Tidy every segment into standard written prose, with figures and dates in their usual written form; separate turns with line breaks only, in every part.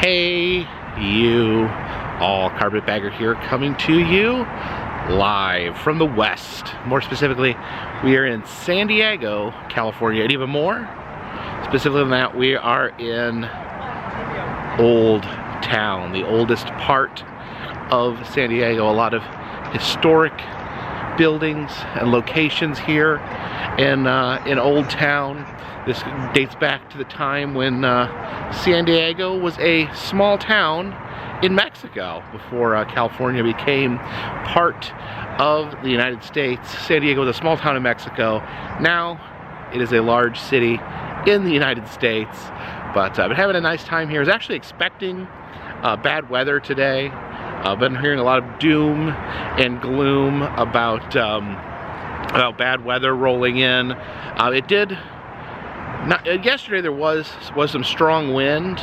Hey, you all, Carpetbagger here, coming to you live from the West. More specifically, we are in San Diego, California, and even more specifically than that, we are in Old Town, the oldest part of San Diego. A lot of historic buildings and locations here in Old Town. This dates back to the time when San Diego was a small town in Mexico before California became part of the United States. San Diego was a small town in Mexico. Now it is a large city in the United States. But I've been having a nice time here. I was actually expecting bad weather today. I've been hearing a lot of doom and gloom about bad weather rolling in. Yesterday there was some strong wind,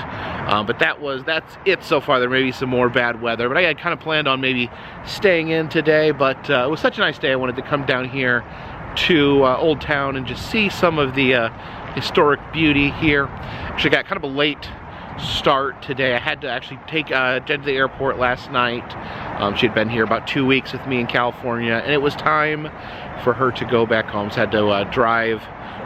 but that's it so far. There may be some more bad weather, but I had kind of planned on maybe staying in today, but it was such a nice day I wanted to come down here to Old Town and just see some of the historic beauty here. Actually got kind of a late start today. I had to actually take Jen to the airport last night. She had been here about 2 weeks with me in California, and it was time for her to go back home. So I had to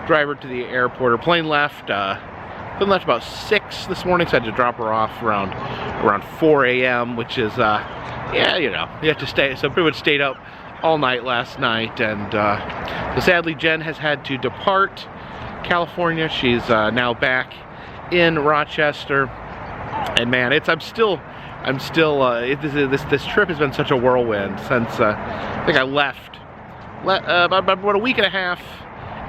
drive her to the airport. Her plane left about 6 this morning, so I had to drop her off around 4 a.m., which is yeah, you know, you have to stay. So I pretty much stayed up all night last night, and so sadly Jen has had to depart California. She's now back in Rochester, and man, this trip has been such a whirlwind since I think I left about a week and a half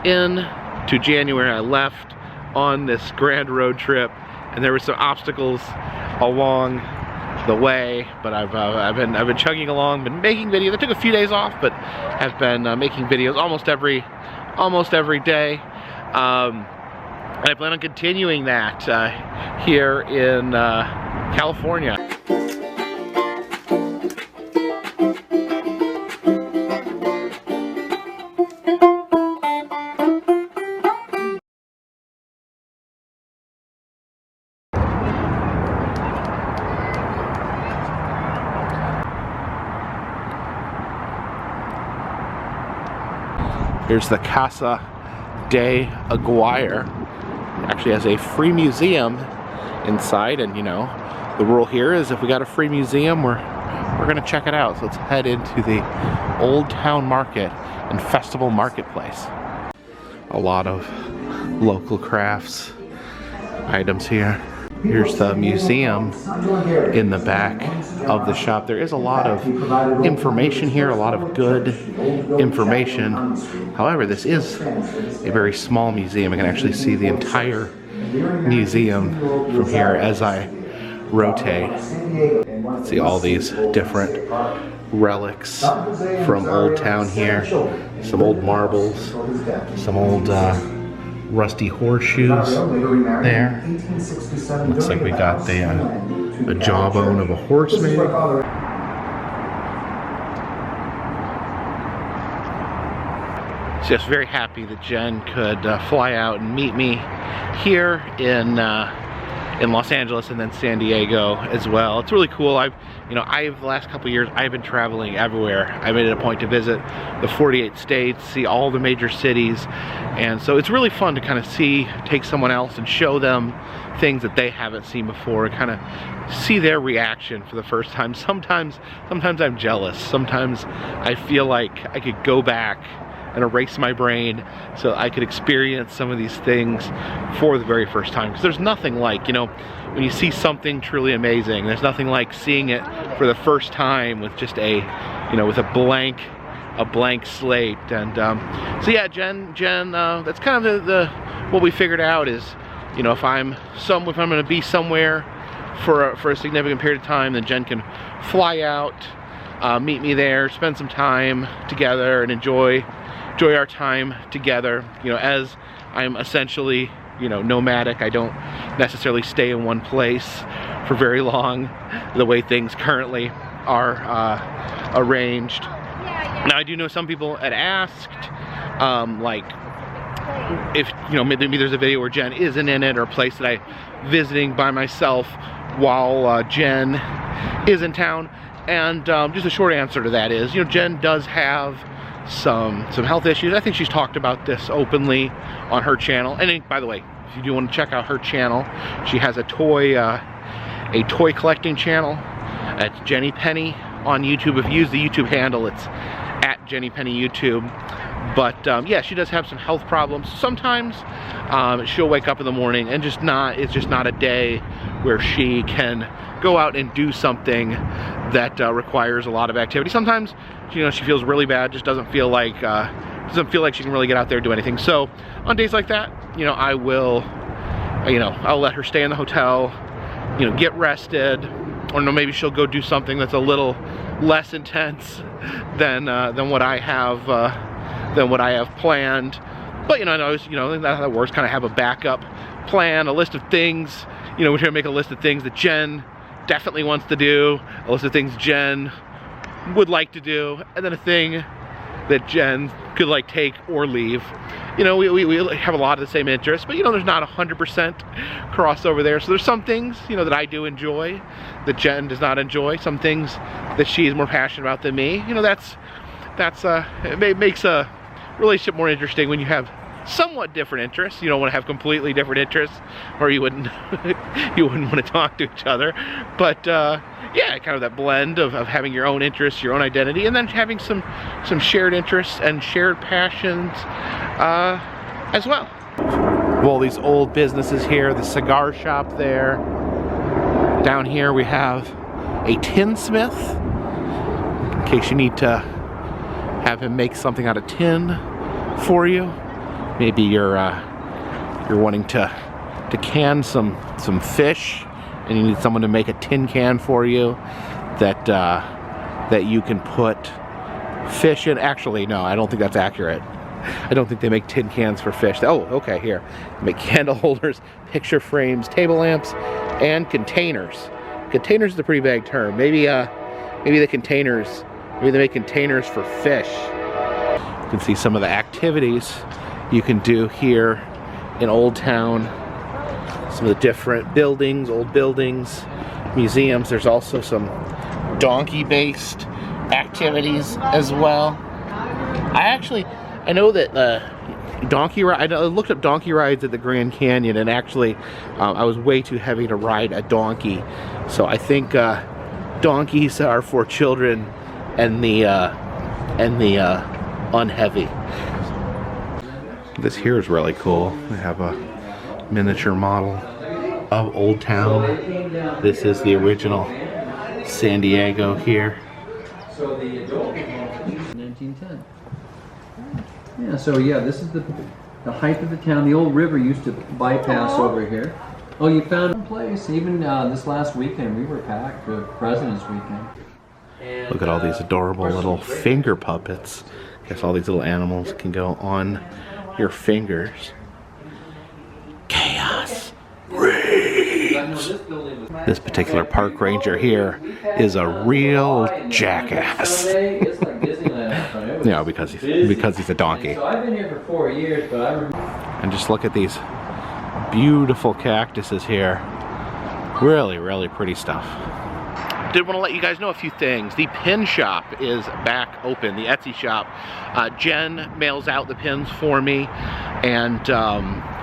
into January. I left on this grand road trip, and there were some obstacles along the way, but I've been chugging along, been making videos. I took a few days off, but have been making videos almost every day. And I plan on continuing that here in California. Here's the Casa de Estio. Actually has a free museum inside, and you know, the rule here is if we got a free museum, we're gonna check it out. So let's head into the Old Town Market and Festival Marketplace. A lot of local crafts items here. Here's the museum in the back of the shop. There is a lot of information here, a lot of good information. However, this is a very small museum. I can actually see the entire museum from here as I rotate. See all these different relics from Old Town here. Some old marbles, some old rusty horseshoes there. Looks like we got the jawbone of a horse maybe. Just very happy that Jen could fly out and meet me here in Los Angeles and then San Diego as well. It's really cool. The last couple of years I've been traveling everywhere. I made it a point to visit the 48 states, see all the major cities, and so it's really fun to kind of take someone else and show them things that they haven't seen before, and kind of see their reaction for the first time. Sometimes I'm jealous. Sometimes I feel like I could go back and erase my brain so I could experience some of these things for the very first time. Because there's nothing like, you know, when you see something truly amazing, there's nothing like seeing it for the first time with just with a blank slate. And so yeah, Jen, that's kind of what we figured out is, you know, if I'm going to be somewhere for a significant period of time, then Jen can fly out, meet me there, spend some time together, and enjoy our time together. You know, as I'm essentially, you know, nomadic. I don't necessarily stay in one place for very long, the way things currently are arranged. Now I do know some people had asked, like, if, you know, maybe there's a video where Jen isn't in it, or a place that I'm visiting by myself, while Jen is in town. And just a short answer to that is, you know, Jen does have some health issues. I think she's talked about this openly on her channel. And by the way, if you do want to check out her channel, she has a toy collecting channel at Jenny Penny on YouTube. If you use the YouTube handle, it's at Jenny Penny YouTube. But yeah, she does have some health problems. Sometimes she'll wake up in the morning and it's just not a day where she can go out and do something that requires a lot of activity. Sometimes, you know, she feels really bad, just doesn't feel like she can really get out there and do anything. So on days like that, you know, I'll let her stay in the hotel, you know, get rested, or no, maybe she'll go do something that's a little less intense than what I have planned. But you know, I know, you know, that's how that works. Kind of have a backup plan, a list of things. You know, we're trying to make a list of things that Jen definitely wants to do, a list of things Jen would like to do, and then a thing that Jen could like take or leave. You know, we have a lot of the same interests, but you know, there's not 100% crossover there. So there's some things, you know, that I do enjoy that Jen does not enjoy, some things that she's more passionate about than me. You know, it makes a relationship more interesting when you have somewhat different interests. You don't want to have completely different interests, or you wouldn't want to talk to each other. But yeah, kind of that blend of having your own interests, your own identity, and then having some shared interests and shared passions as well. Well, these old businesses here, the cigar shop there. Down here we have a tinsmith, in case you need to have him make something out of tin for you. Maybe you're wanting to can some fish, and you need someone to make a tin can for you that you can put fish in. Actually, no, I don't think that's accurate. I don't think they make tin cans for fish. Oh, okay, here. They make candle holders, picture frames, table lamps, and containers. Containers is a pretty vague term. Maybe the containers, maybe they make containers for fish. You can see some of the activities you can do here in Old Town. Some of the different buildings, old buildings, museums. There's also some donkey-based activities as well. I know that I looked up donkey rides at the Grand Canyon, and actually I was way too heavy to ride a donkey. So I think donkeys are for children and the unheavy. This here is really cool. They have a miniature model of Old Town. This is the original San Diego here.
So the adult 1910. Yeah, so yeah, this is the height of the town. The old river used to bypass over here. Oh, you found a place. Even this last weekend, we were packed for President's Weekend. And,
look at all these adorable little finger puppets. I guess all these little animals can go on your fingers. Chaos reigns. This particular park ranger here is a real jackass. You know, because he's a donkey.
So I've been here for 4 years, but I remember.
And just look at these beautiful cactuses here. Really, really pretty stuff. Did want to let you guys know a few things. The pin shop is back open, the Etsy shop. Jen mails out the pins for me, and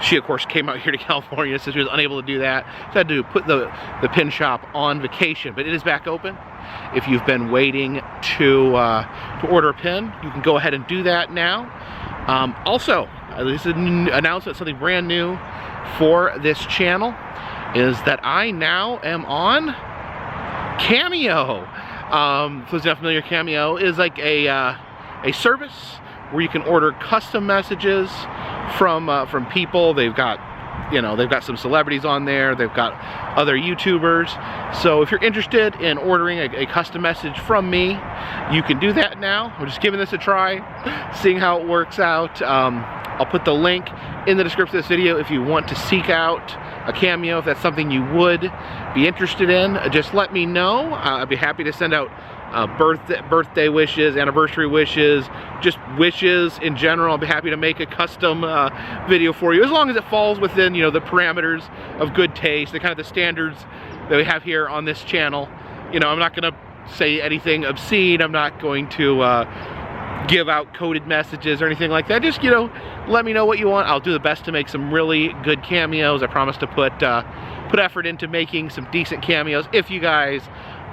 she of course came out here to California, so she was unable to do that. So I had to put the pin shop on vacation, but it is back open. If you've been waiting to order a pin, you can go ahead and do that now. Also, this is an announcement, something brand new for this channel, is that I now am on Cameo. For those not familiar, Cameo is like a service where you can order custom messages from people. They've got some celebrities on there. They've got other YouTubers. So if you're interested in ordering a custom message from me, you can do that now. We're just giving this a try, seeing how it works out. I'll put the link in the description of this video if you want to seek out a Cameo. If that's something you would be interested in, just let me know. I'd be happy to send out birthday wishes, anniversary wishes, just wishes in general. I'll be happy to make a custom video for you, as long as it falls within, you know, the parameters of good taste, the kind of the standards that we have here on this channel. You know, I'm not gonna say anything obscene. I'm not going to give out coded messages or anything like that. Just, you know, let me know what you want. I'll do the best to make some really good cameos. I promise to put effort into making some decent cameos. If you guys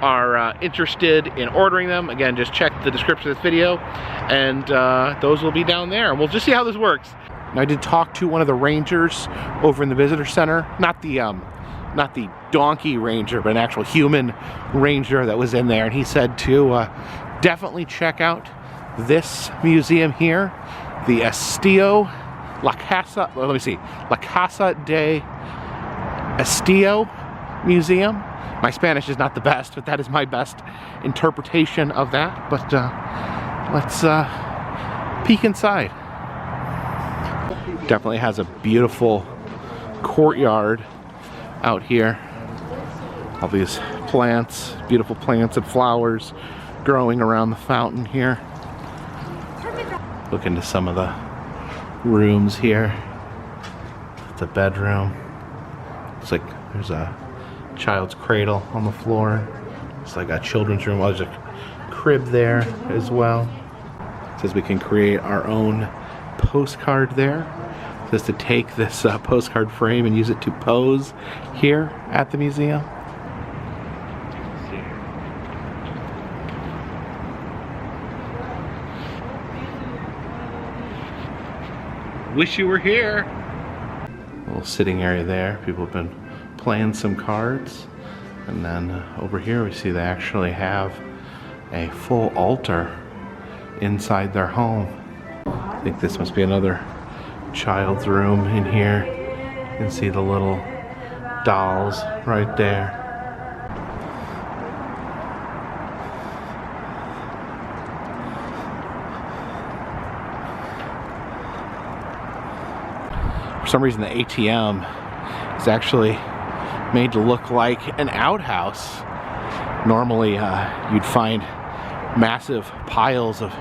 are interested in ordering them, again, just check the description of this video, and those will be down there. And we'll just see how this works. Now, I did talk to one of the rangers over in the visitor center, not the donkey ranger, but an actual human ranger that was in there, and he said to definitely check out this museum here, the Estio, La Casa de Estio Museum. My Spanish is not the best, but that is my best interpretation of that. But let's peek inside. Definitely has a beautiful courtyard out here. All these plants, beautiful plants and flowers growing around the fountain here. Look into some of the rooms here. It's a bedroom. Looks like there's a child's cradle on the floor. It's like a children's room. There's a crib there as well. It says we can create our own postcard there. It says to take this postcard frame and use it to pose here at the museum. Wish you were here. A little sitting area there. People have been playing some cards. And then over here we see they actually have a full altar inside their home. I think this must be another child's room in here. You can see the little dolls right there. For some reason the ATM is actually made to look like an outhouse. Normally you'd find massive piles of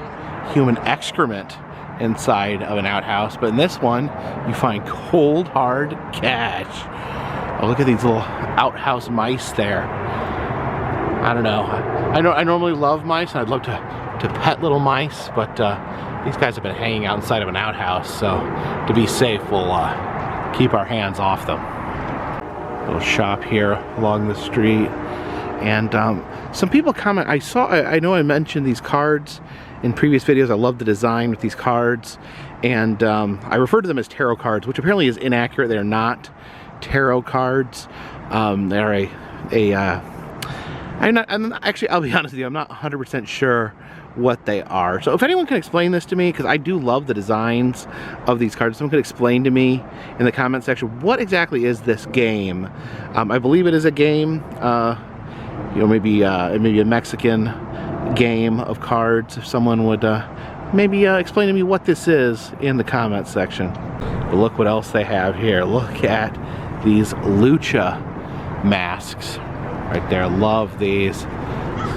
human excrement inside of an outhouse, but in this one you find cold hard cash. Oh, look at these little outhouse mice there. I don't know. I normally love mice, and I'd love to pet little mice, but these guys have been hanging out inside of an outhouse, so to be safe we'll keep our hands off them. Little shop here along the street, and some people comment. I know I mentioned these cards in previous videos. I love the design with these cards, and I refer to them as tarot cards, which apparently is inaccurate. They're not tarot cards. They're actually, I'll be honest with you, I'm not 100% sure what they are. So if anyone can explain this to me, because I do love the designs of these cards, someone could explain to me in the comment section, what exactly is this game? I believe it is a game, you know, maybe a Mexican game of cards. If someone would maybe explain to me what this is in the comment section. But look what else they have here. Look at these lucha masks right there. Love these.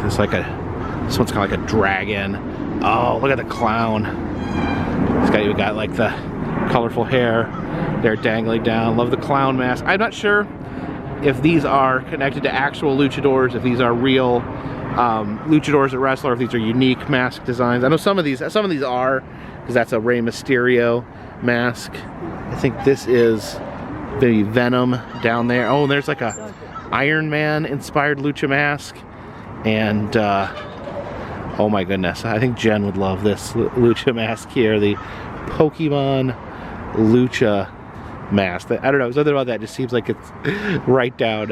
It's like this one's kind of like a dragon. Oh, look at the clown. This guy even got like the colorful hair there dangling down. Love the clown mask. I'm not sure if these are connected to actual luchadors, if these are real luchadors that wrestle, or if these are unique mask designs. I know some of these are, because that's a Rey Mysterio mask. I think this is maybe Venom down there. Oh, and there's like a Iron Man inspired lucha mask. And oh my goodness, I think Jen would love this lucha mask here, the Pokemon lucha mask. I don't know, something about that just seems like it's right down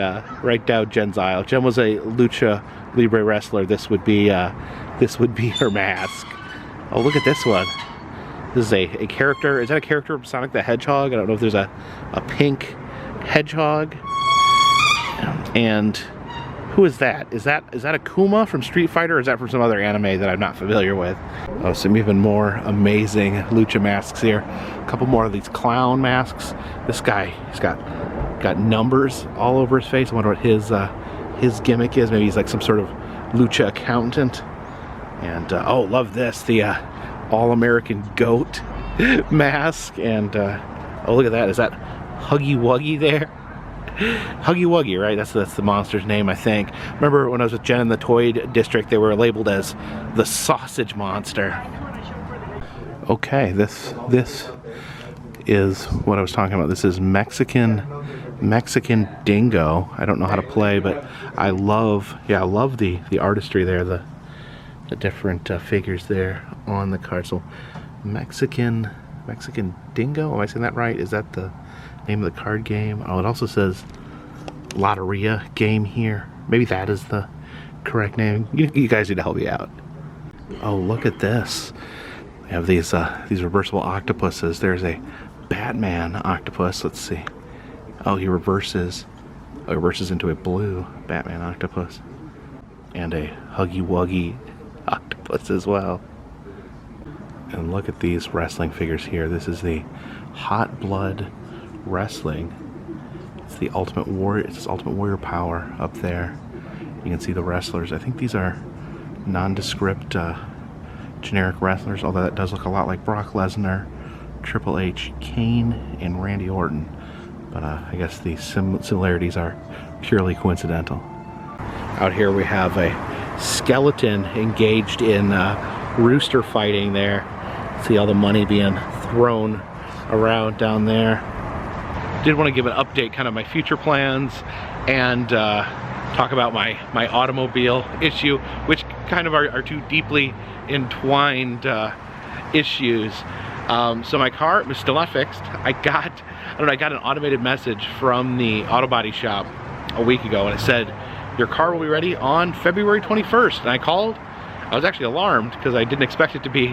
Jen's aisle. Jen was a lucha libre wrestler. This would be her mask. Oh, look at this one. This is a character. Is that a character from Sonic the Hedgehog? I don't know if there's a pink hedgehog. And who is that? Is that a Kuma from Street Fighter, or is that from some other anime that I'm not familiar with? Oh, some even more amazing lucha masks here. A couple more of these clown masks. This guy, he's got numbers all over his face. I wonder what his gimmick is. Maybe he's like some sort of lucha accountant. And oh, love this, the All-American Goat mask. And oh, look at that. Is that Huggy Wuggy there? Huggy Wuggy, right? That's the monster's name, I think. Remember when I was with Jen in the toy district, they were labeled as the sausage monster. Okay, this is what I was talking about. This is Mexican Dingo. I don't know how to play, but I love the artistry there, the different figures there on the card. So Mexican Dingo, am I saying that right? Is that the name of the card game? Oh, it also says Lotteria game here. Maybe that is the correct name. You guys need to help me out. Oh, look at this. We have these reversible octopuses. There's a Batman octopus. Let's see. Oh, he reverses. Oh, he reverses into a blue Batman octopus. And a Huggy Wuggy octopus as well. And look at these wrestling figures here. This is the Hot Blood Wrestling. It's the Ultimate Warrior. It's Ultimate Warrior Power up there. You can see the wrestlers. I think these are nondescript generic wrestlers, although that does look a lot like Brock Lesnar, Triple H, Kane, and Randy Orton. But I guess the similarities are purely coincidental. Out here we have a skeleton engaged in rooster fighting there. See all the money being thrown around down there. Did want to give an update, kind of my future plans, and talk about my automobile issue, which kind of are two deeply entwined issues. So my car was still not fixed. I got an automated message from the auto body shop a week ago, and it said your car will be ready on February 21st. And I called. I was actually alarmed because I didn't expect it to be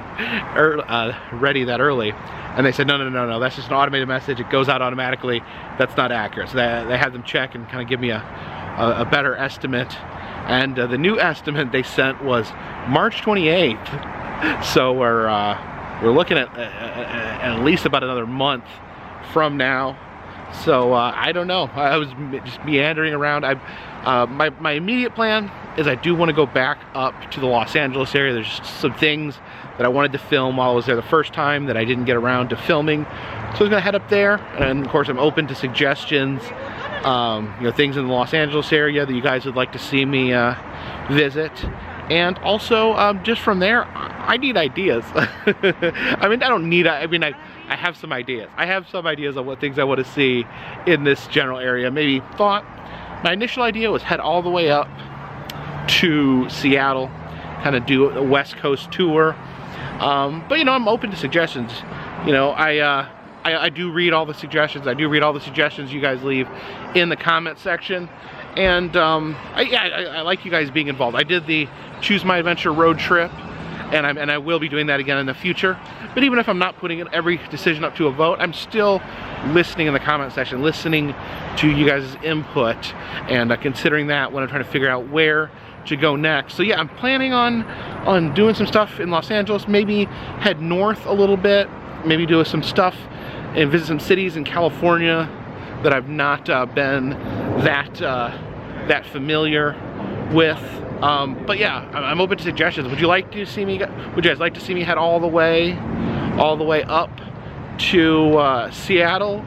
ready that early. And they said, no, that's just an automated message. It goes out automatically. That's not accurate. So they had them check and kind of give me a better estimate. And the new estimate they sent was March 28th. So we're looking at least about another month from now. So I don't know. I was just meandering around. My immediate plan is I do want to go back up to the Los Angeles area. There's just some things that I wanted to film while I was there the first time that I didn't get around to filming. So I was gonna head up there, and of course I'm open to suggestions, things in the Los Angeles area that you guys would like to see me visit. And also, just from there, I need ideas. I mean, I have some ideas. I have some ideas of what things I want to see in this general area. Maybe my initial idea was head all the way up to Seattle, kind of do a West Coast tour. But I'm open to suggestions. I do read all the suggestions. I do read all the suggestions you guys leave in the comment section. And I like you guys being involved. I did the Choose My Adventure road trip, and I will be doing that again in the future. But even if I'm not putting every decision up to a vote, I'm still listening in the comment section, listening to you guys' input, and considering that when I'm trying to figure out where to go next. So yeah, I'm planning on doing some stuff in Los Angeles, maybe head north a little bit, maybe do some stuff and visit some cities in California that I've not been that familiar with. But yeah, I'm open to suggestions. Would you guys like to see me head all the way up to Seattle?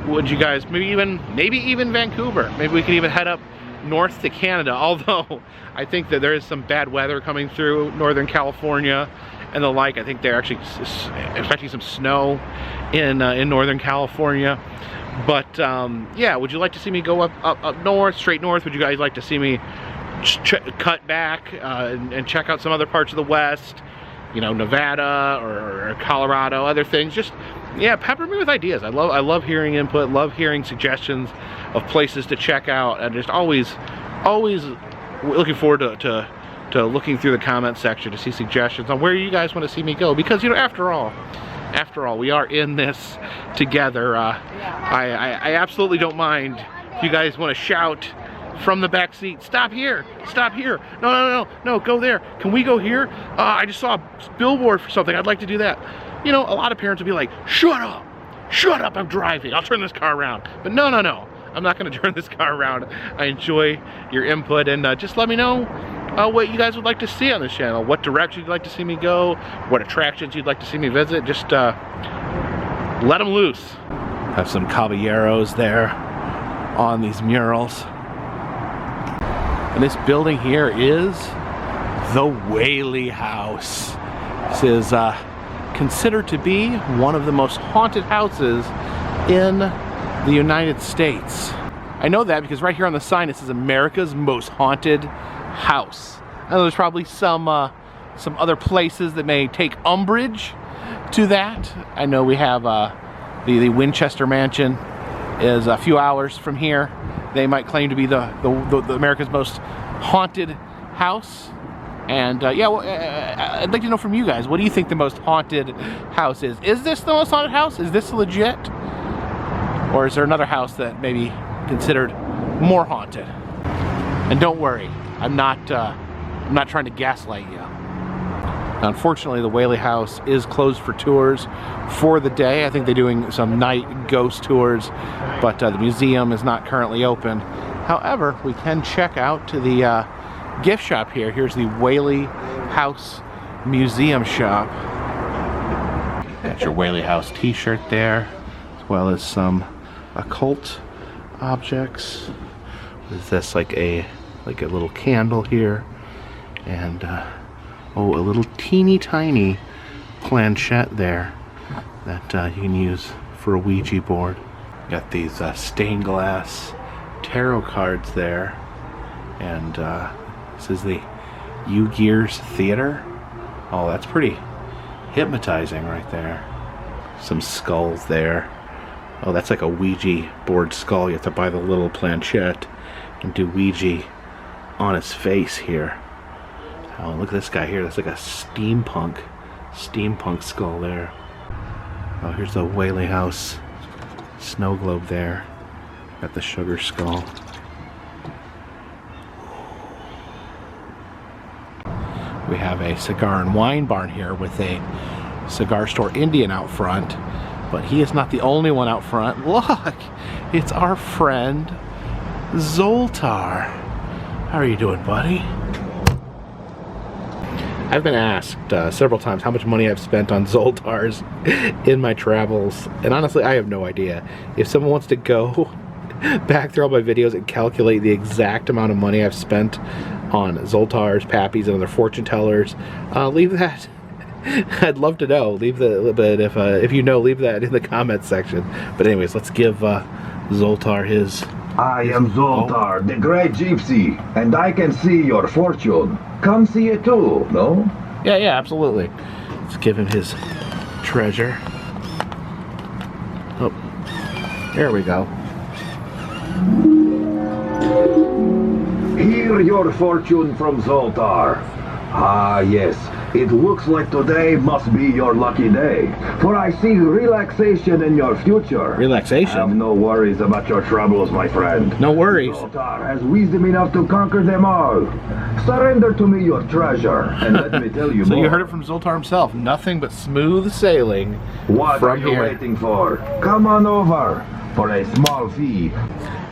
Would you guys maybe even Vancouver? Maybe we can even head up north to Canada, although I think that there is some bad weather coming through Northern California and the like. I think they're actually expecting some snow in Northern California. But yeah, would you like to see me go up north, straight north? Would you guys like to see me cut back and check out some other parts of the West, Nevada or Colorado, other things? Just, yeah, pepper me with ideas. I love hearing input, love hearing suggestions of places to check out, and just always looking forward to looking through the comment section to see suggestions on where you guys want to see me go, because after all, we are in this together. I absolutely don't mind if you guys want to shout from the back seat, stop here, no, go there, can we go here? I just saw a billboard for something, I'd like to do that. A lot of parents would be like, shut up, I'm driving, I'll turn this car around. But no, I'm not going to turn this car around. I enjoy your input, and just let me know what you guys would like to see on this channel, what direction you'd like to see me go, what attractions you'd like to see me visit. Just let them loose. Have some caballeros there on these murals. And this building here is the Whaley House. This is considered to be one of the most haunted houses in the United States. I know that because right here on the sign it says America's Most Haunted House. I know there's probably some other places that may take umbrage to that. I know we have the Winchester Mansion is a few hours from here. They might claim to be the America's most haunted house. And yeah, well, I'd like to know from you guys, what do you think the most haunted house is? Is this the most haunted house? Is this legit? Or is there another house that may be considered more haunted? And don't worry, I'm not trying to gaslight you. Now, unfortunately, the Whaley House is closed for tours for the day. I think they're doing some night ghost tours, but the museum is not currently open. However, we can check out to the gift shop here. Here's the Whaley House Museum Shop. Got your Whaley House t-shirt there, as well as some occult objects. Is this like a little candle here? And oh, a little teeny tiny planchette there that you can use for a Ouija board. Got these stained glass tarot cards there, and this is the U-Gears Theater. Oh, that's pretty hypnotizing right there. Some skulls there. Oh, that's like a Ouija board skull. You have to buy the little planchette and do Ouija on his face here. Oh, look at this guy here. That's like a steampunk skull there. Oh, here's the Whaley House snow globe there. Got the sugar skull. We have a cigar and wine barn here with a cigar store Indian out front, but he is not the only one out front. Look, it's our friend Zoltar. How are you doing, buddy? I've been asked several times how much money I've spent on Zoltars in my travels, and honestly, I have no idea. If someone wants to go back through all my videos and calculate the exact amount of money I've spent on Zoltars, Pappies, and other fortune tellers, leave that. I'd love to know. Leave the, but if you know, leave that in the comments section. But anyways, let's give Zoltar his.
I am Zoltar, the great gypsy, and I can see your fortune. Come see it too, no?
Yeah, absolutely. Let's give him his treasure. Oh, there we go.
Hear your fortune from Zoltar. Ah, yes. It looks like today must be your lucky day, for I see relaxation in your future.
Relaxation?
Have no worries about your troubles, my friend.
No worries.
Zoltar has wisdom enough to conquer them all. Surrender to me your treasure, and let me tell you
so
more.
You heard it from Zoltar himself. Nothing but smooth sailing.
What
from
are you
here.
waiting for? Come on over for a small fee.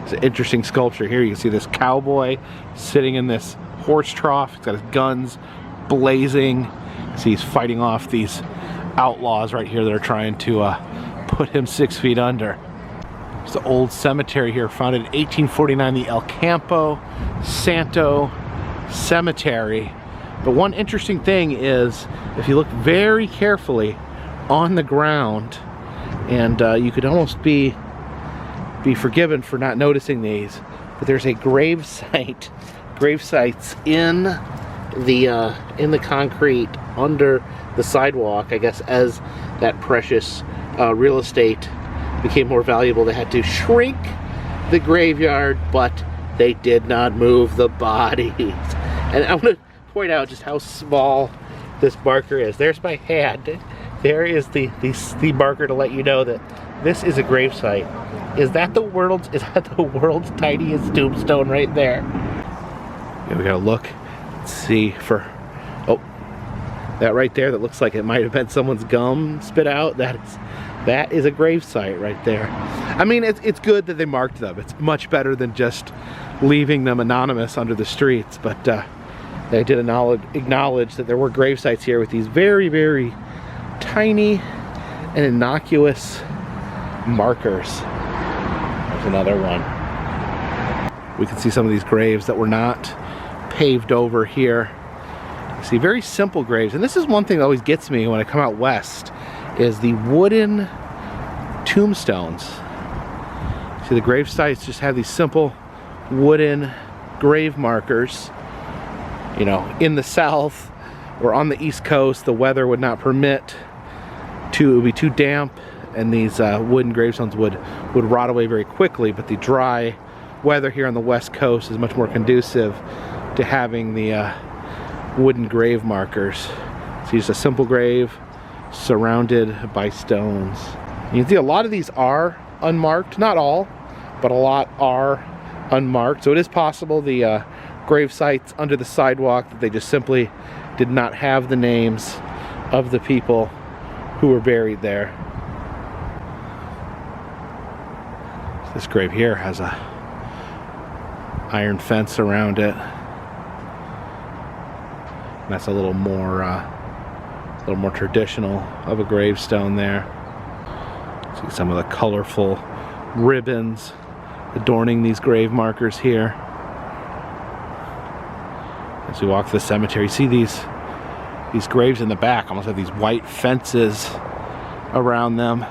It's an interesting sculpture here. You can see this cowboy sitting in this horse trough. He's got his guns blazing. See, he's fighting off these outlaws right here that are trying to put him 6 feet under. It's the old cemetery here, founded in 1849, the El Campo Santo Cemetery. But one interesting thing is, if you look very carefully on the ground, and you could almost be forgiven for not noticing these, but there's a grave sites in the concrete under the sidewalk. I guess as that precious real estate became more valuable, they had to shrink the graveyard, but they did not move the bodies. And I want to point out just how small this marker is. There's my hand. There is the marker to let you know that this is a gravesite. Is that the world's tiniest tombstone right there? Yeah, we gotta look. See for, oh, that right there that looks like it might have been someone's gum spit out. That is a gravesite right there. I mean, it's good that they marked them. It's much better than just leaving them anonymous under the streets. But they did acknowledge that there were gravesites here with these very, very tiny and innocuous markers. There's another one. we can see some of these graves that were not paved over here. You see very simple graves, and this is one thing that always gets me when I come out west, is the wooden tombstones. See, the grave sites just have these simple wooden grave markers. You know, in the south or on the east coast, the weather would not permit it would be too damp, and these wooden gravestones would rot away very quickly. But the dry weather here on the west coast is much more conducive to having the wooden grave markers. So just a simple grave surrounded by stones. You can see a lot of these are unmarked, not all, but a lot are unmarked. So it is possible the grave sites under the sidewalk, that they just simply did not have the names of the people who were buried there. This grave here has a iron fence around it. And that's a little more traditional of a gravestone there. See some of the colorful ribbons adorning these grave markers here. As we walk to the cemetery, you see these graves in the back almost have these white fences around them.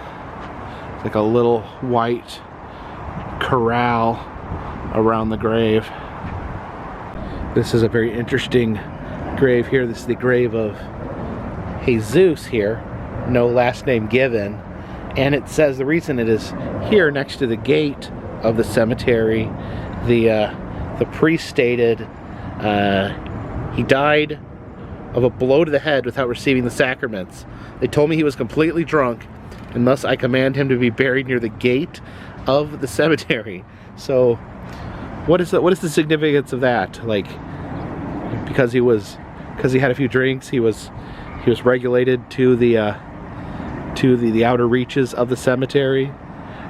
It's like a little white corral around the grave. This is a very interesting grave here. This is the grave of Jesus here, no last name given, and it says the reason it is here next to the gate of the cemetery, the priest stated he died of a blow to the head without receiving the sacraments. They told me he was completely drunk, and thus I command him to be buried near the gate of the cemetery. So what is the significance of that? Like, because he had a few drinks, he was regulated to the outer reaches of the cemetery.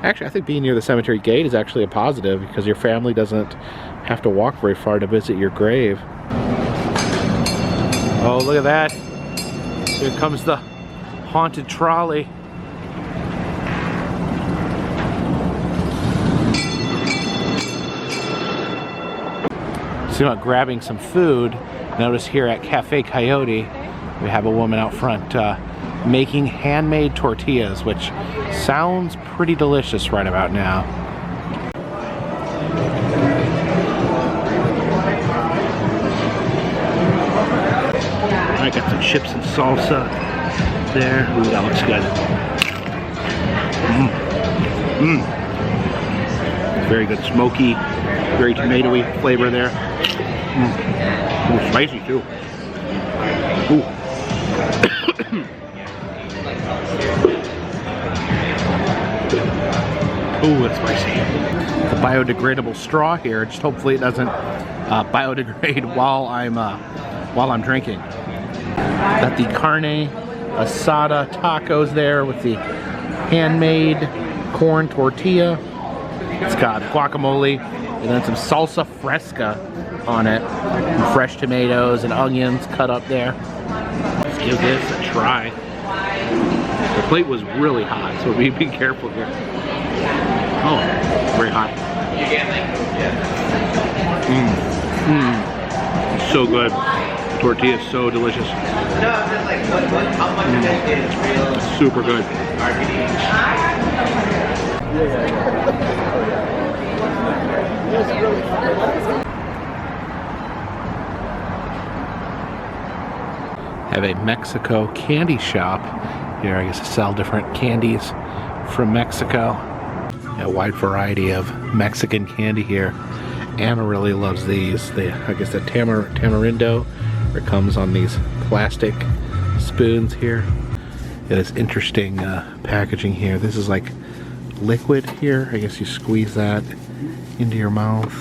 Actually, I think being near the cemetery gate is actually a positive, because your family doesn't have to walk very far to visit your grave. Oh, look at that. Here comes the haunted trolley. So about grabbing some food. Notice here at Cafe Coyote, we have a woman out front making handmade tortillas, which sounds pretty delicious right about now. I got some chips and salsa there. Ooh, that looks good. Very good, smoky, very tomatoey flavor there. Ooh, spicy too. Ooh. Ooh, it's spicy. The biodegradable straw here. Just hopefully it doesn't biodegrade while I'm drinking. Got the carne asada tacos there with the handmade corn tortilla. It's got guacamole and then some salsa fresca on it, and fresh tomatoes and onions cut up there. Let's give this a try. The plate was really hot, so be careful here. Oh, very hot. So good. Tortilla is so delicious. Super good. Have a Mexico candy shop here. I guess to sell different candies from Mexico. A wide variety of Mexican candy here. Anna really loves these. I guess the tamarindo. It comes on these plastic spoons here. It is interesting packaging here. This is like liquid here. I guess you squeeze that into your mouth.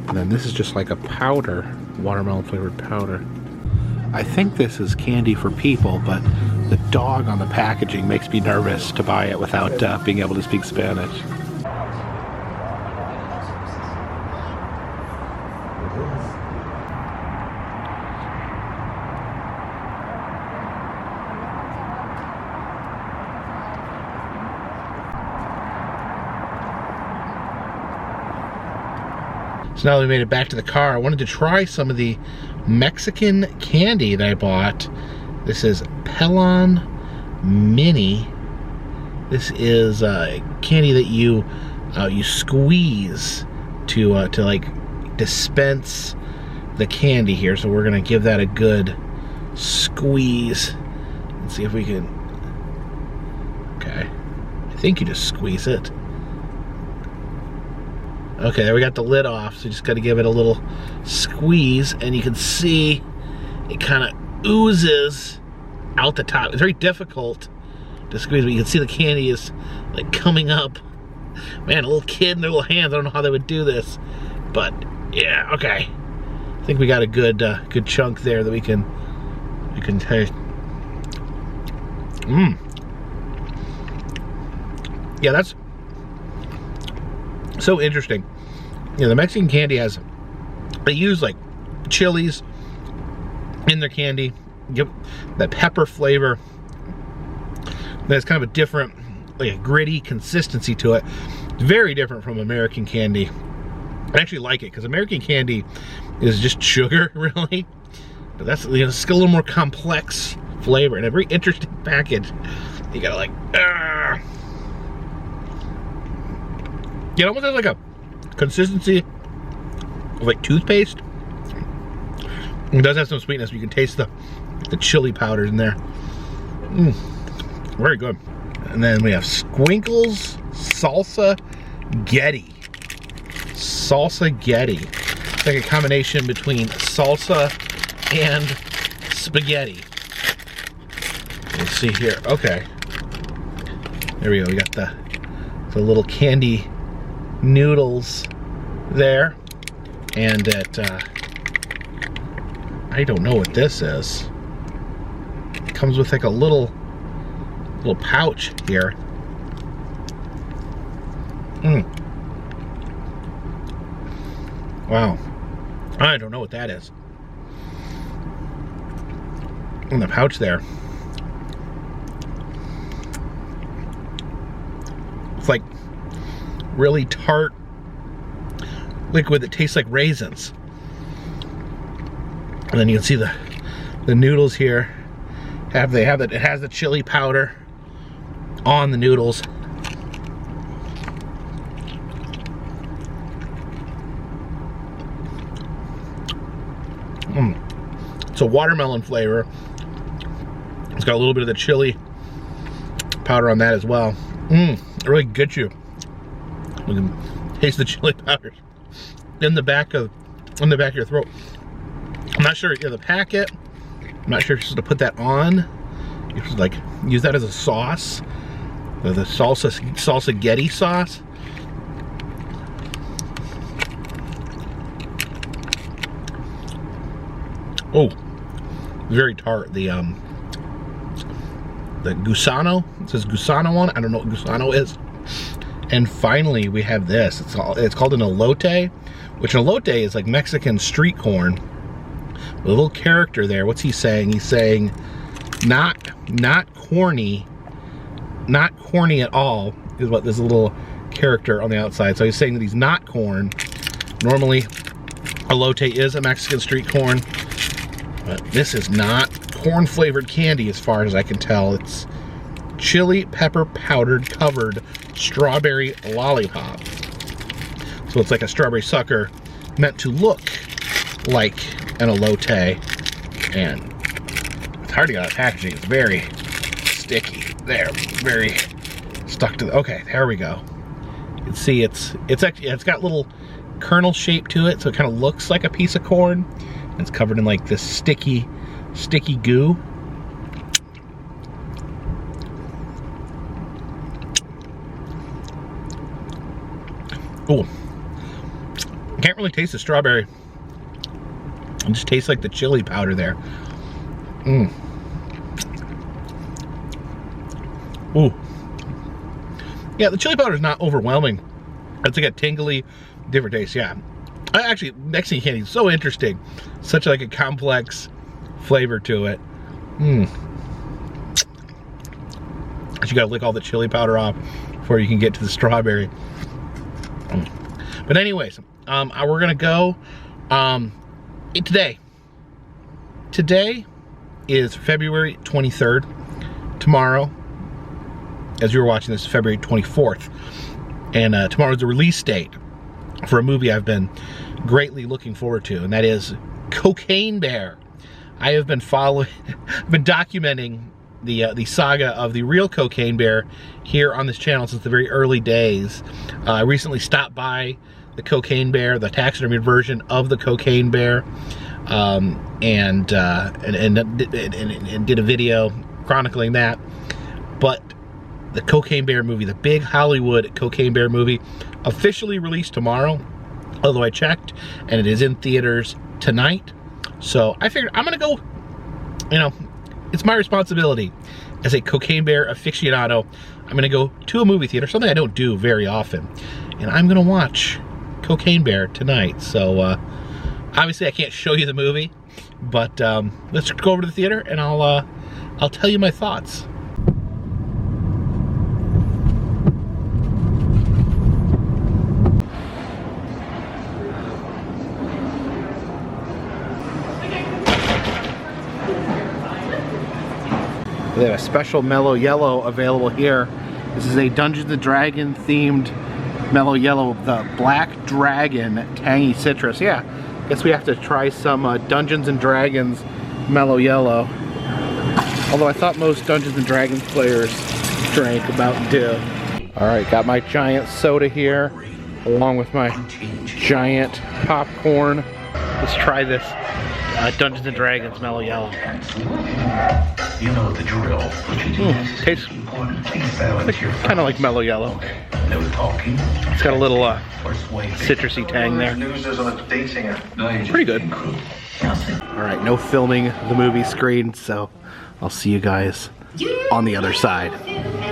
And then this is just like a powder, watermelon flavored powder. I think this is candy for people, but the dog on the packaging makes me nervous to buy it without being able to speak Spanish. So now that we made it back to the car, I wanted to try some of the Mexican candy that I bought. This is Pelon Mini. This is candy that you squeeze to like dispense the candy here. So we're gonna give that a good squeeze. Let's see if we can. Okay, I think you just squeeze it. Okay, there we got the lid off, so you just got to give it a little squeeze, and you can see it kind of oozes out the top. It's very difficult to squeeze, but you can see the candy is like coming up. Man, a little kid in their little hands, I don't know how they would do this, but yeah, okay. I think we got a good good chunk there that we can taste. Yeah, that's so interesting. You know, the Mexican candy has, they use like chilies in their candy, give that pepper flavor. There's kind of a different, like a gritty consistency to it. It's very different from American candy. I actually like it because American candy is just sugar, really. But that's, you know, it's a little more complex flavor and a very interesting package. You gotta like, it almost has like a consistency of like toothpaste. It does have some sweetness. You can taste the chili powders in there. Very good. And then we have Squinkles Salsa Getty. Salsa Getty. It's like a combination between salsa and spaghetti. Let's see here. Okay. There we go. We got the little candy noodles there, and that I don't know what this is. It comes with like a little pouch here. Wow, I don't know what that is. In the pouch there, it's like really tart liquid that tastes like raisins. And then you can see the noodles here it has the chili powder on the noodles. It's a watermelon flavor. It's got a little bit of the chili powder on that as well. It really gets you. You can taste the chili powder in the back of your throat. I'm not sure, the packet, I'm not sure if you're supposed to put that on. You should like use that as a sauce. The salsa Getty sauce. Oh, very tart. The gusano, it says gusano on it. I don't know what gusano is. And finally we have this. It's called an elote, which an elote is like Mexican street corn with a little character there. What's he saying? He's saying not corny at all is what this little character on the outside. So he's saying that he's not corn. Normally elote is a Mexican street corn, but this is not corn flavored candy as far as I can tell. It's chili pepper powdered covered strawberry lollipop. So it's like a strawberry sucker meant to look like an elote, and it's hard to get out of packaging. It's very sticky there, very stuck to the, okay, there we go. You can see it's got little kernel shape to it, so it kind of looks like a piece of corn. It's covered in like this sticky goo. Oh, I can't really taste the strawberry. It just tastes like the chili powder there. Ooh. Yeah, the chili powder is not overwhelming. It's like a tingly, different taste. Yeah. Actually, Mexican candy is so interesting. Such like a complex flavor to it. But you gotta lick all the chili powder off before you can get to the strawberry. But anyways, We're gonna go today. Today is February 23rd. Tomorrow, as you were watching this, is February 24th. And tomorrow's the release date for a movie I've been greatly looking forward to, and that is Cocaine Bear. I have been documenting the saga of the real Cocaine Bear here on this channel since the very early days. I recently stopped by the Cocaine Bear, the taxidermy version of the Cocaine Bear, and did a video chronicling that. But the Cocaine Bear movie, the big Hollywood Cocaine Bear movie, officially released tomorrow, although I checked, and it is in theaters tonight. So I figured I'm gonna go, you know, it's my responsibility as a Cocaine Bear aficionado. I'm gonna go to a movie theater, something I don't do very often, and I'm gonna watch Cocaine Bear tonight. So obviously I can't show you the movie, but let's go over to the theater and I'll tell you my thoughts. They have a special Mellow Yellow available here. This is a Dungeons & Dragons themed Mellow Yellow, the Black Dragon Tangy Citrus. Yeah, guess we have to try some Dungeons & Dragons Mellow Yellow. Although I thought most Dungeons & Dragons players drank Mountain Dew. Alright, got my giant soda here, along with my giant popcorn. Let's try this Dungeons & Dragons Mellow Yellow.
You know the drill.
Tastes kind of like Mellow Yellow.
No talking.
It's got a little citrusy tang there. Pretty good. Alright, no filming the movie screen, so I'll see you guys on the other side.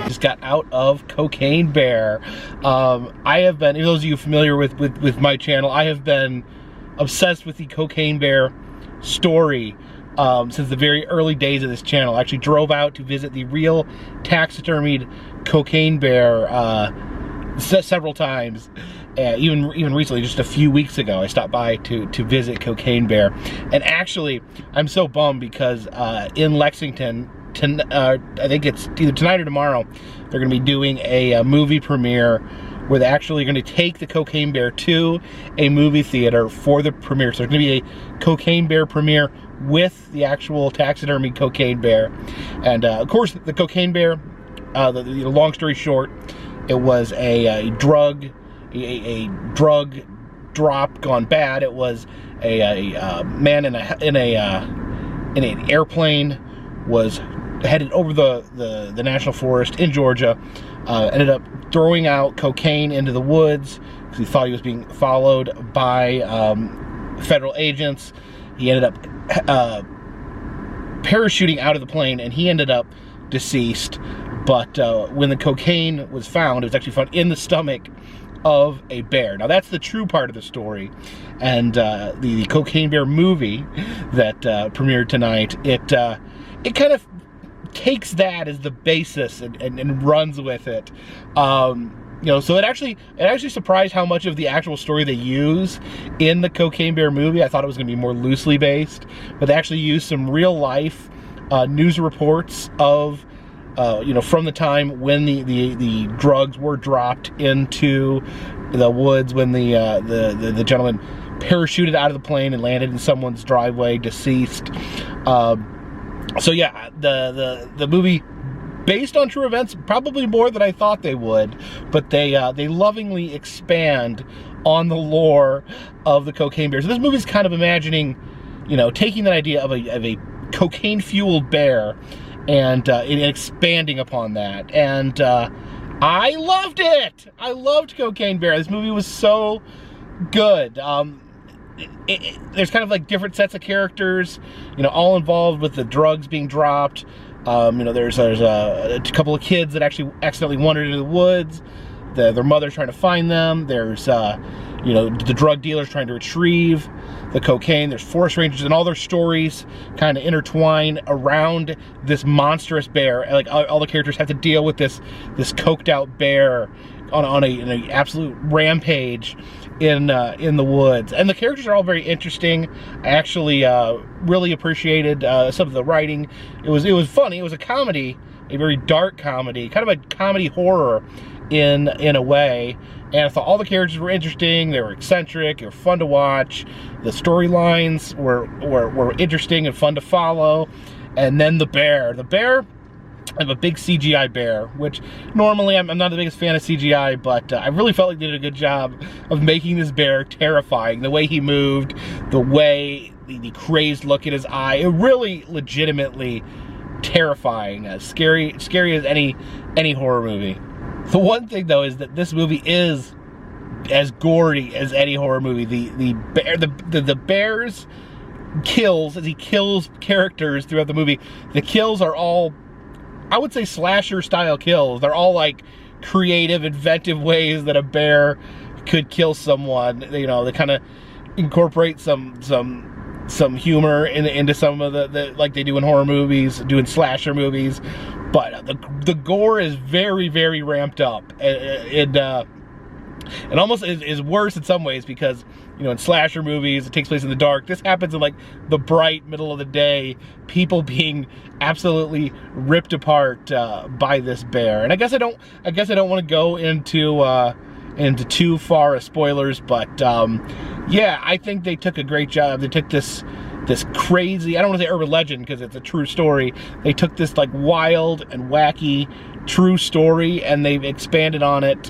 Just got out of Cocaine Bear. I have been, those of you familiar with my channel, I have been obsessed with the Cocaine Bear story since the very early days of this channel. I actually drove out to visit the real taxidermied Cocaine Bear several times. Even recently, just a few weeks ago, I stopped by to visit Cocaine Bear. And actually, I'm so bummed because in Lexington, I think it's either tonight or tomorrow, they're going to be doing a movie premiere where they're actually going to take the Cocaine Bear to a movie theater for the premiere. So there's going to be a Cocaine Bear premiere with the actual taxidermy Cocaine Bear. And of course, the Cocaine Bear, the long story short, it was a drug drop gone bad. It was a man in an airplane was headed over the national forest in Georgia, ended up throwing out cocaine into the woods because he thought he was being followed by federal agents. He ended up parachuting out of the plane, and he ended up deceased. But when the cocaine was found, it was actually found in the stomach of a bear. Now that's the true part of the story, and the Cocaine Bear movie that premiered tonight, it kind of takes that as the basis and runs with it. You know, so it actually surprised how much of the actual story they use in the Cocaine Bear movie. I thought it was going to be more loosely based, but they actually used some real life news reports of you know, from the time when the drugs were dropped into the woods, when the gentleman parachuted out of the plane and landed in someone's driveway, deceased. So yeah, the movie, based on true events, probably more than I thought they would, but they lovingly expand on the lore of the Cocaine Bear. So this movie's kind of imagining, you know, taking that idea of a cocaine-fueled bear and expanding upon that. And I loved it! I loved Cocaine Bear. This movie was so good. There's kind of like different sets of characters, you know, all involved with the drugs being dropped. You know, there's a couple of kids that actually accidentally wandered into the woods. Their mother's trying to find them. There's, you know, the drug dealers trying to retrieve the cocaine. There's forest rangers, and all their stories kind of intertwine around this monstrous bear. Like all the characters have to deal with this coked out bear on an absolute rampage in the woods. And the characters are all very interesting. I actually really appreciated some of the writing. It was funny. It was a comedy, a very dark comedy, kind of a comedy horror in a way. And I thought all the characters were interesting. They were eccentric. They were fun to watch. The storylines were interesting and fun to follow. And then the bear. I have a big CGI bear, which normally I'm not the biggest fan of CGI, but I really felt like they did a good job of making this bear terrifying. The way he moved, the way, the crazed look in his eye, it really legitimately terrifying, as scary as any horror movie. The one thing though is that this movie is as gory as any horror movie. The bear's kills, as he kills characters throughout the movie, the kills are all, I would say, slasher style kills. They're all like creative, inventive ways that a bear could kill someone. You know, they kind of incorporate some humor into some of the like they do in horror movies, doing slasher movies. But the gore is very, very ramped up. It almost is worse in some ways because, you know, in slasher movies, it takes place in the dark. This happens in like the bright middle of the day, people being absolutely ripped apart by this bear. And I guess I don't want to go into too far of spoilers, but yeah, I think they took a great job. They took this crazy, I don't want to say urban legend because it's a true story. They took this like wild and wacky true story and they've expanded on it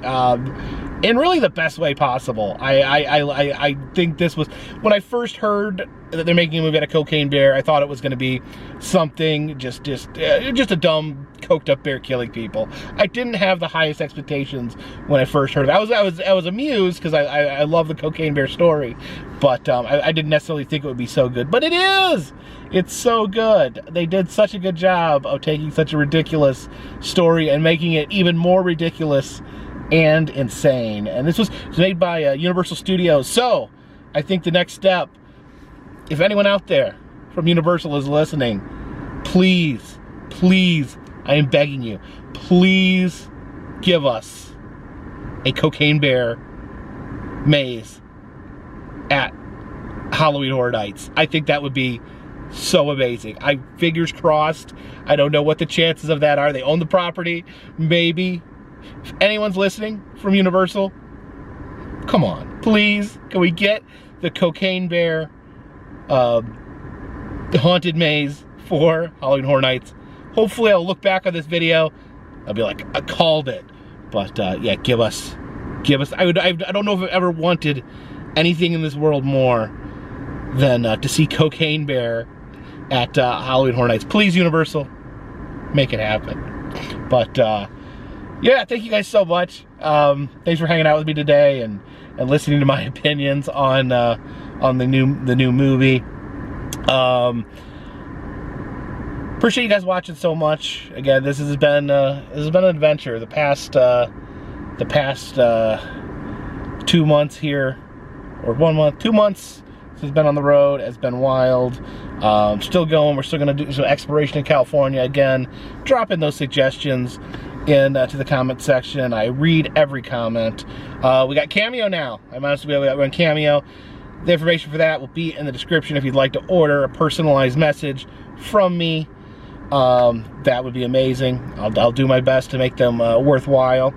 in really the best way possible. I think this was, when I first heard that they're making a movie out of Cocaine Bear, I thought it was going to be something just a dumb coked up bear killing people. I didn't have the highest expectations when I first heard it. I was amused because I love the Cocaine Bear story, but I didn't necessarily think it would be so good. But it is! It's so good. They did such a good job of taking such a ridiculous story and making it even more ridiculous and insane. And this was made by Universal Studios. So I think the next step, if anyone out there from Universal is listening, please, I am begging you, please give us a Cocaine Bear maze at Halloween Horror Nights. I think that would be so amazing. Fingers crossed. I don't know what the chances of that are. They own the property, maybe. If anyone's listening from Universal, come on, please, can we get the Cocaine Bear haunted maze for Halloween Horror Nights? Hopefully I'll look back on this video, I'll be like, I called it. But yeah, give us, I don't know if I've ever wanted anything in this world more than to see Cocaine Bear at Halloween Horror Nights. Please, Universal, make it happen. But yeah, thank you guys so much. Thanks for hanging out with me today and listening to my opinions on the new movie. Appreciate you guys watching so much. Again, this has been an adventure. The past 2 months here, or 1 month, 2 months. Has been on the road. It's been wild. Still going. We're still going to do some exploration in California. Again, drop in those suggestions to the comment section. I read every comment. We got Cameo now. I might as well be on Cameo. The information for that will be in the description if you'd like to order a personalized message from me. That would be amazing. I'll do my best to make them worthwhile.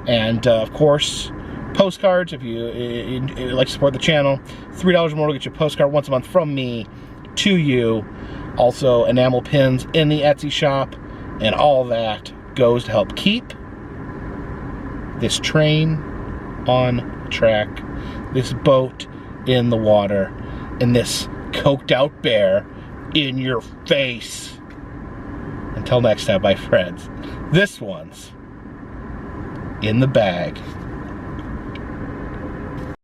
And of course, postcards, if you'd like to support the channel. $3 or more will get you a postcard once a month from me to you. Also, enamel pins in the Etsy shop. And all that goes to help keep this train on track, this boat in the water, and this coked out bear in your face. Until next time, my friends, this one's in the bag.